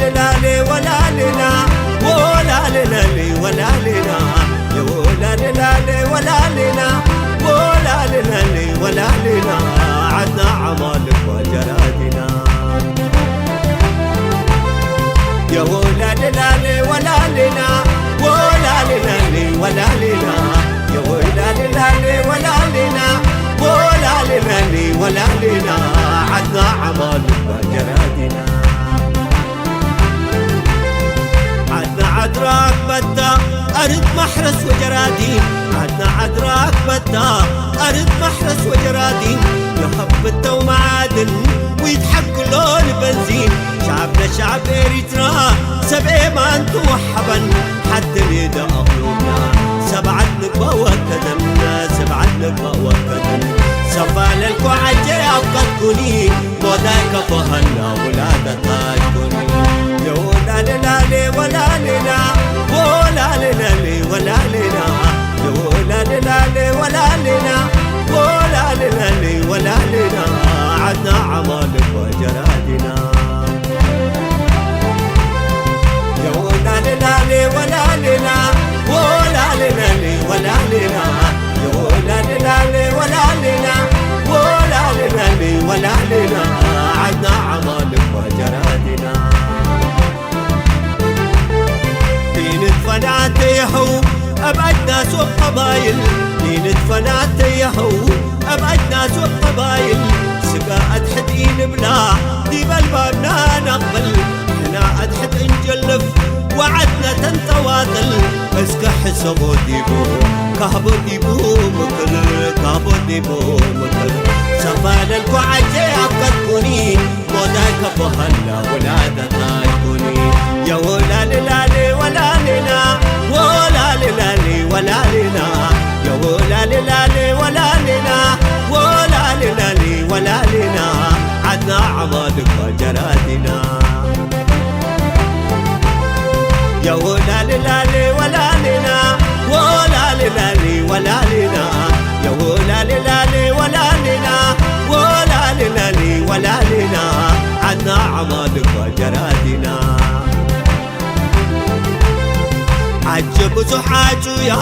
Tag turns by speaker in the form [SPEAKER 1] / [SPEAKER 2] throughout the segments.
[SPEAKER 1] لالي ولا لنا ولا لالي ولا لنا يا ولا لالي ولا لنا ولا لالي ولا لنا عدنا عمالك وجرادنا يا ولا لالي ولا لنا ولا لالي ولا لنا يا ولا لالي ولا لنا ولا لالي ولا لنا عدنا عمالك وجرادنا عدنا عدراك بدا أرد محرس وجرادين عدنا عدراك بدا أرد محرس وجرادين يحب التا ومعادن ويضحك لون بنزين شعبنا شعب إريترا سبعي ما انتو وحبا حتى بيدا أقلوبنا سبعة نقبة وكدمنا سبعة نقبة وكدمنا سفال الكوعجي أبقى تكوني موضاك فهنا ولادتها تكوني يا ولا لالي ولا لنا ولا لالي ولا لنا يا ولا لالي ولا لنا ولا لالي ولا لنا عدنا عمالك وجرادنا يا ولا لالي ولا لنا ولا لالي ولا لنا يا ولا لالي ولا لنا ولا لالي ولا لنا عدنا عمالك وجرادنا فنات يحو أبعد ناس وقبايل دين فنات يحو أبعد ناس وقبايل سقاء حدين بلا ديب البابنا نقبل هنا أدحد نجلف وعدنا تنتواصل اسك حسبو ديبو كهبو ديبو مكل كهبو ديبو مكل سفال الكوعجي أبقى تكوني موضاك بهلا ولادتها تكوني يا ولا لالي ولا لنا ولا لالي ولا لنا يا ولا لالي ولا لنا ولا لالي ولا لنا عدنا عمالك وجرادنا يا ولا لالي ولا لنا ولا لالي ولا لنا يا ولا لالي ولا لنا ولا لالي ولا لنا عدنا عمالك وجرادنا عجب زحاجو يا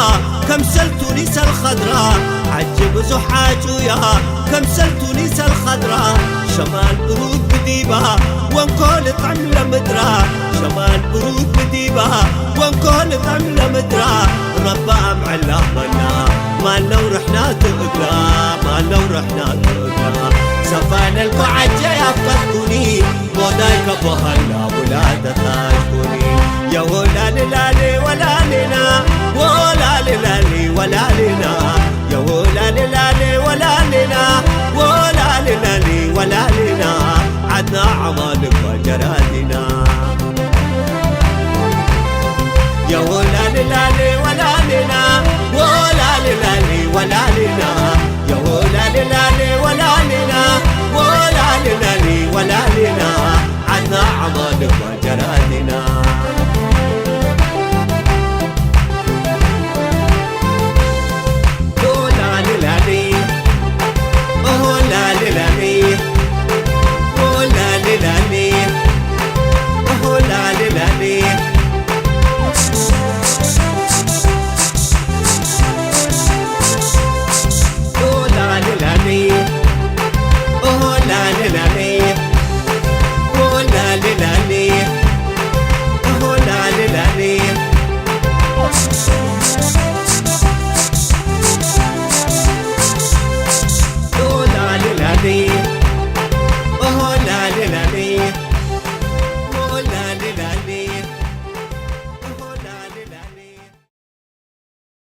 [SPEAKER 1] كم سلتوني سل خضراء عجب زحاجو يا كم سلتوني سل خضراء شمال برود بديبها وانكول طعم لمدرا شمال برود بديبها وانكول طعم لمدرا ربا معلا منا ما لو رحنا تقلا ما لو رحنا تقلا سفان الكوعجي أفكتوني موضايك بهلا ولادتها تكوني يا ولا لالي ولا لنا ولا لالي ولا لنا يا ولا لالي ولا لنا ولا لالي ولا لنا عدنا عمالك وجرادنا يا ولا لالي ولا لنا ولا لالي ولا لنا يا ولا لالي ولا لنا ولا لالي ولا لنا عدنا عمالك وجرادنا